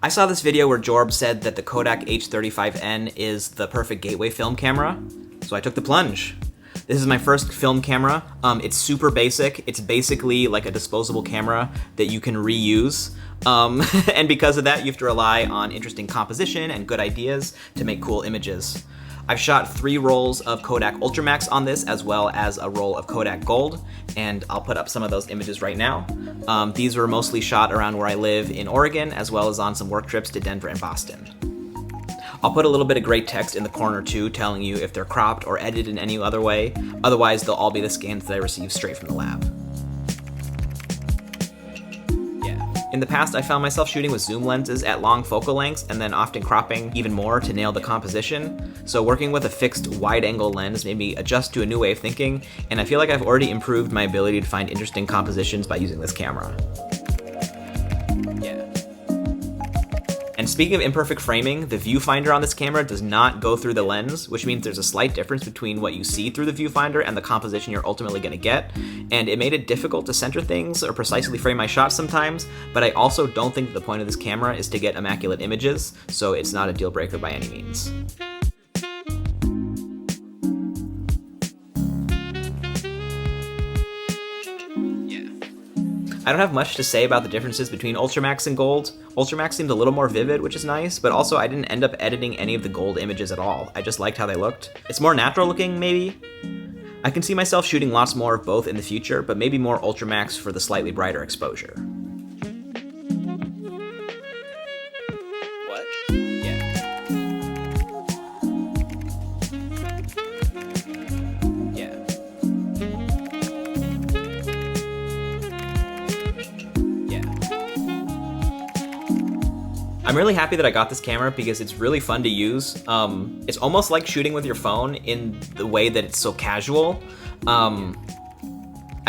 I saw this video where Jorb said that the Kodak H35N is the perfect gateway film camera, so I took the plunge. This is my first film camera. It's super basic. It's basically like a disposable camera that you can reuse. And because of that, you have to rely on interesting composition and good ideas to make cool images. I've shot 3 rolls of Kodak Ultramax on this, as well as a roll of Kodak Gold, and I'll put up some of those images right now. These were mostly shot around where I live in Oregon, as well as on some work trips to Denver and Boston. I'll put a little bit of gray text in the corner too, telling you if they're cropped or edited in any other way. Otherwise, they'll all be the scans that I received straight from the lab. In the past, I found myself shooting with zoom lenses at long focal lengths and then often cropping even more to nail the composition. So working with a fixed wide-angle lens made me adjust to a new way of thinking, and I feel like I've already improved my ability to find interesting compositions by using this camera. And speaking of imperfect framing, the viewfinder on this camera does not go through the lens, which means there's a slight difference between what you see through the viewfinder and the composition you're ultimately going to get. And it made it difficult to center things or precisely frame my shots sometimes, but I also don't think the point of this camera is to get immaculate images, so it's not a deal breaker by any means. I don't have much to say about the differences between Ultramax and Gold. Ultramax seemed a little more vivid, which is nice, but also I didn't end up editing any of the Gold images at all. I just liked how they looked. It's more natural looking, maybe? I can see myself shooting lots more of both in the future, but maybe more Ultramax for the slightly brighter exposure. I'm really happy that I got this camera because it's really fun to use. It's almost like shooting with your phone in the way that it's so casual. I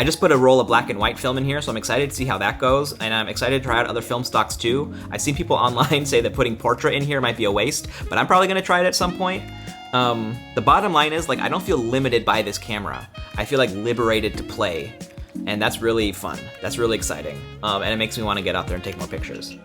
just put a roll of black and white film in here, so I'm excited to see how that goes, and I'm excited to try out other film stocks too. I've seen people online say that putting portrait in here might be a waste, but I'm probably gonna try it at some point. The bottom line is, like, I don't feel limited by this camera. I feel like liberated to play, and that's really fun. That's really exciting, and it makes me want to get out there and take more pictures.